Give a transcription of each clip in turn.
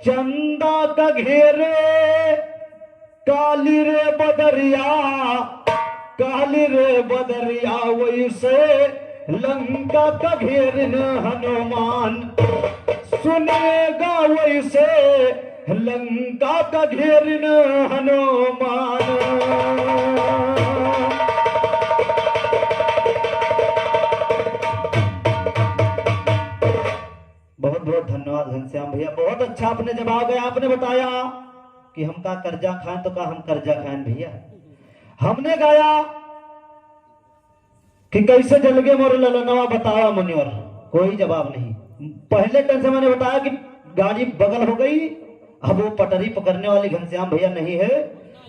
चंदा का घेरे काली रे बदरिया, काली रे बदरिया वैसे लंका का घेरन हनुमान, सुनेगा वैसे लंका का घेरन हनुमान। बहुत बहुत धन्यवाद घनश्याम भैया, बहुत अच्छा आपने जवाब दिया। आपने बताया कि हम का कर्जा खाएं तो का हम कर्जा खाएं भैया। हमने गाया कि कैसे जल गए मोर ललनवा बतावा मुनिवर, कोई जवाब नहीं। पहले टन से मैंने बताया कि गाड़ी बगल हो गई, अब वो पटरी पकड़ने वाले घनश्याम भैया नहीं है।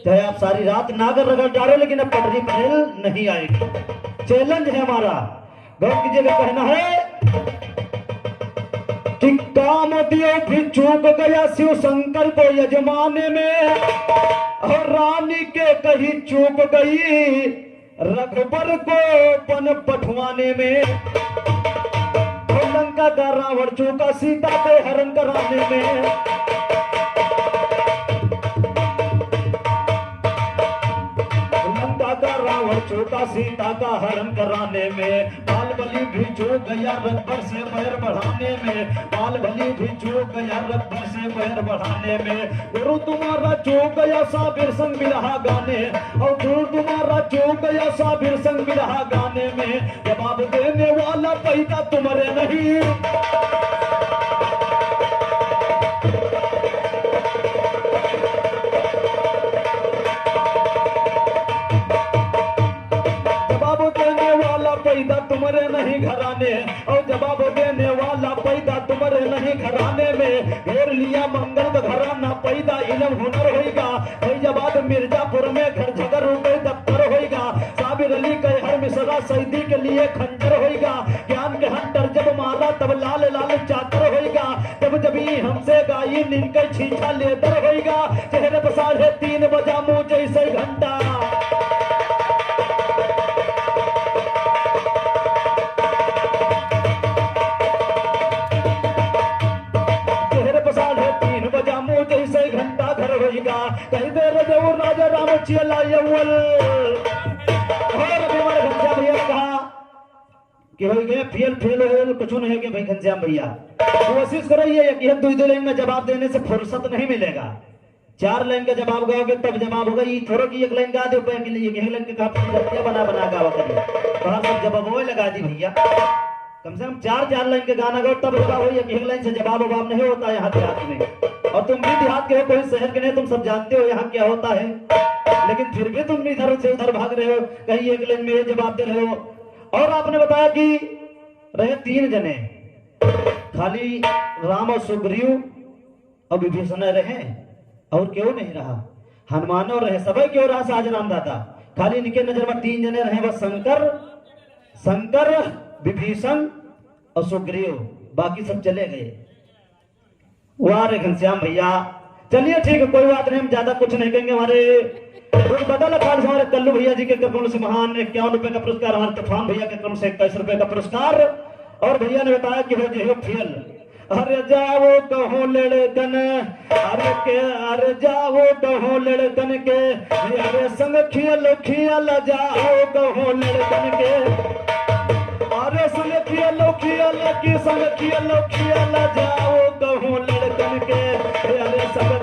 चाहे आप सारी रात नागर रगड़ डालो लेकिन अब पटरी पर नहीं आएगी। चैलेंज है हमारा, गौर कीजिएगा। कहना है कि काम दियो भी चूक गया शिव शंकर को यजमाने में, और रानी के कहीं चूक गई रघुबर को पन पठवाने में। लंका का रावण चूका सीता को हरण कराने में। रावण चूका सीता का हरण कराने में। बाल बलि भी चूक गया रघुबर से बैर बढ़ाने में। बाल बलि भी चूक गया रघुबर से बैर बढ़ाने में। गुरु तुम्हारा चूक गया साबिर संग बिरहा गाने, और गुरु तुम्हारा चूक गया साबिर संग बिरहा गाने में। जवाब देने वाला पैदा तुम्हारे नहीं। पैदा तुम्हारे नहीं घराने, और जवाब देने वाला पैदा तुम्हारे नहीं घराने में। घेर लिया मंगल का घराना पैदा इलम हुनर होगा। फैजाबाद मिर्जापुर में घर झगड़ रुपए दफ्तर होगा। साबिर अली के हर मिसरा सईदी के लिए खंजर होगा। ज्ञान के हंटर जब मारा तब लाल लाल चातर होगा। जब जबी हमसे गाई नींद के छीछा लेदर होगा। चेहरे पर 3:30 बजा मुँह जैसे घंटा। कहीं देर राजा राम चियला यवल। और अभी हमारे घनश्याम भैया ने कहा कि हो गए फेल कुछ नहीं है कि भाई घनश्याम भैया कोशिश करो ये कि 2 लाइन में जवाब देने से फुर्सत नहीं मिलेगा। 4 लाइन का जवाब गाओगे तब जवाब होगा। ये थोड़ा की 1 लाइन गा दो के लिए, 1 लाइन के कहा बना गावा करिए तो हम सब जवाब वो लगा दी भैया। कम से कम 4 लाइन के गाना गाओ तब जवाब हो। 1 लाइन से जवाब नहीं होता यहाँ देहात में। और तुम भी देहात के हो, कोई शहर के नहीं, तुम सब जानते हो यहाँ क्या होता है। लेकिन फिर भी तुम इधर से उधर भाग रहे हो, कहीं 1 लाइन में जवाब दे रहे हो। और आपने बताया कि रहे 3 जने, खाली राम और सुग्रीव और विभीषण रहे, और क्यों नहीं रहा? हनुमानो रहे, सब क्यों रहा? साज राम दादा। खाली इनके नजर में 3 जने रहे, बस शंकर विभीषण और सुग्रीव, बाकी सब चले गए। वाह रे घनश्याम भैया। चलिए ठीक है, कोई बात नहीं, हम ज्यादा कुछ नहीं कहेंगे। हमारे बदल हमारे कल्लू भैया जी के क्रम से महान 51 रुपए का पुरस्कार, हमारे तूफान भैया के क्रम से 21 रुपए का पुरस्कार। और भैया ने बताया कि हो जो फेल। अरे जाओ कहो लड़कन, अरे जाओ कहो लड़कन के, अरे संग खियल जाओ कहो लड़कन के। अरे संग खियल की संग खियल जाओ कहो लड़कन के। अरे संग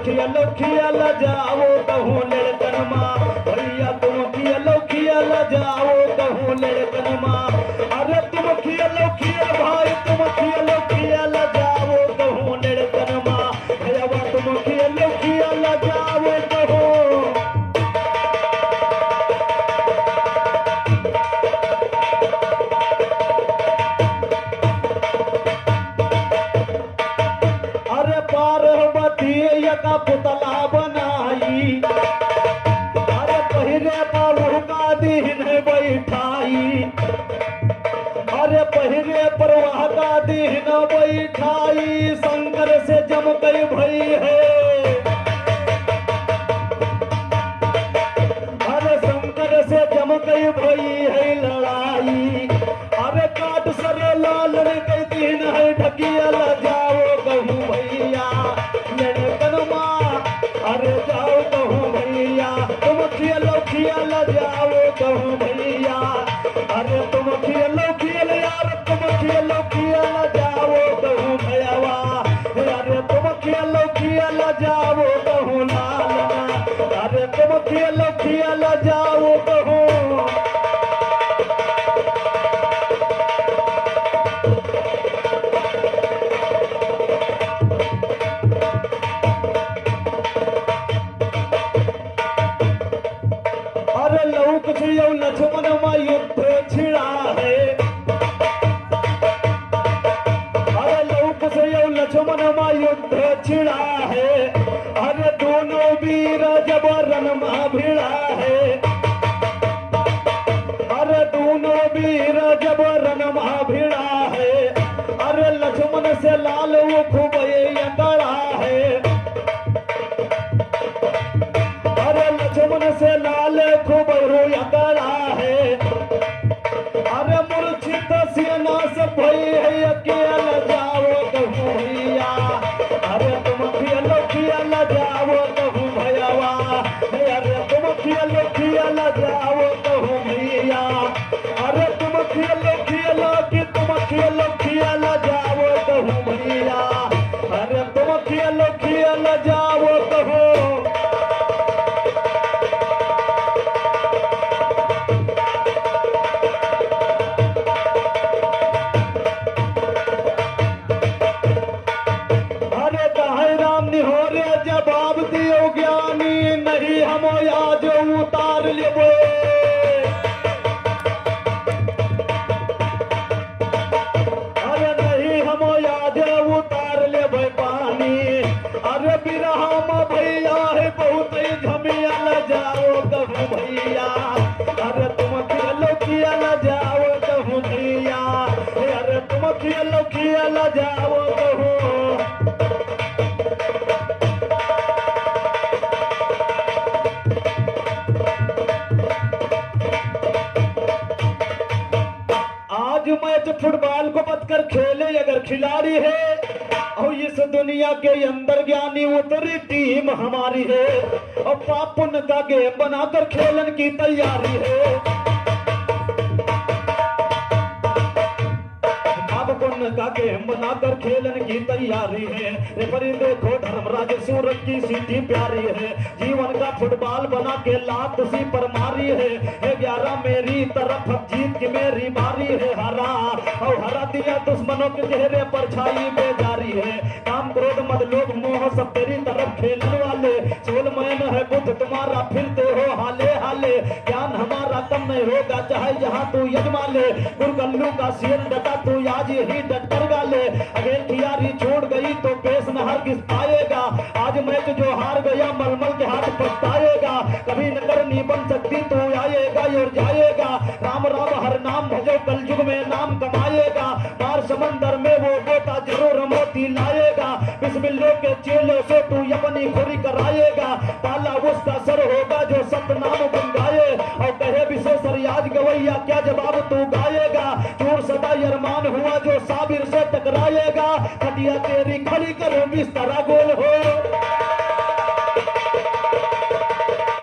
खियल जाओ कहो लड़कन माँ, भैया तुम खियल जाओ कहो लड़कन माँ। अरे तुम खियल भाई, तुम खियल जाओ कहो लड़कन माँ, भैया तुम खियल जाओ कहो। का पुतला बनाई, अरे पहिरे पर का दीन बैठाई, अरे पहिरे पर वह का दीन बैठाई। शंकर से जम गई भई है, अरे शंकर से जम गई भई है लड़ाई। अरे काट सरे लाल रे कई दीन है ढकिया जाओ कहूँ भैया। खियल जाओ कहूँ लालना, अरे तुम खियल जाओ कहूँ। अरे लौक छियौ लक्ष्मण में युद्ध छिड़ा है, अरे लौक छियौ लक्ष्मण में युद्ध छिड़ा है, अरे दोनों वीर जब रण में भिड़ा है, अरे दोनों वीर जब रण में भिड़ा है, अरे लक्ष्मण से लाल वो खूब अकड़ा है, अरे लक्ष्मण से लाल खूब अकड़ा है, अरे मूर्छित सेना से भई है अकेल जाओ कहूँ भैया, अरे तुम खियल जाओ कहूँ भैयावा, अरे तुम खियल जाओ कहूँ भैया, अरे तुम खियल कि तुम खियल जाओ कहूँ भैया, अरे तुम खियल जाओ कहूँ। अरे कहे राम निहोरे जवाब दियो ज्ञानी, नहीं हम आज उतार लेबो। अरे नहीं हम आज उतार लेबै पानी, अरे बिरहा में भैया है बहुत झमियल जाओ कहूँ भैया, अरे तुम खियल जाओ कहूँ भैया, अरे तुम खियल जाओ कहूँ। आज मैच फुटबॉल को बदकर खेले अगर खिलाड़ी है, और इस दुनिया के अंदर ज्ञानी उतरी टीम हमारी है, और पाप पुण्य का गेम बनाकर खेलन की तैयारी है, पाप पुण्य का गेम बनाकर खेलन की तैयारी है। रेफरी देखो धर्मराज सूरज की सीटी प्यारी है, जीवन का फुटबॉल बना के लात सी पर मारी है, 11 मेरी तरफ जीत की मेरी बारी है, हरा और हरा दिया दुश्मनों के चेहरे पर छाई बेजारी है, काम क्रोध मद लोभ मोह सब तेरी तरफ खेलने वाले, सोल मैन है बुद्ध तुम्हारा फिरते हो हाले हाले, ज्ञान हमारा कम नहीं होगा चाहे जहाँ तू यजमा ले, गुरगल्लू का शेर डटा तू आज ही डट कर गाले, अगर खियारी छोड़ गई तो पेश न हरगिज पाएगा, आज मैच जो हार गया मलमल के हाथ पछताएगा, कभी न करनी बन सकती तू आएगा और जाएगा, राम राम हर नाम भजो कल युग में नाम कमाएगा, मार समंदर में वो बेटा जरूर मोती लाएगा, बिस्मिल्लाह के चेले से तू अपनी खोरी कराएगा, ताला उसका सर होगा जो सतनाम बन गाए, और कहे विशेषर याद गवैया क्या जवाब तू गाएगा, चोर सदा अरमान हुआ जो साबिर से टकराएगा, खटिया तेरी खड़ी करो बिस्तरा गोल हो।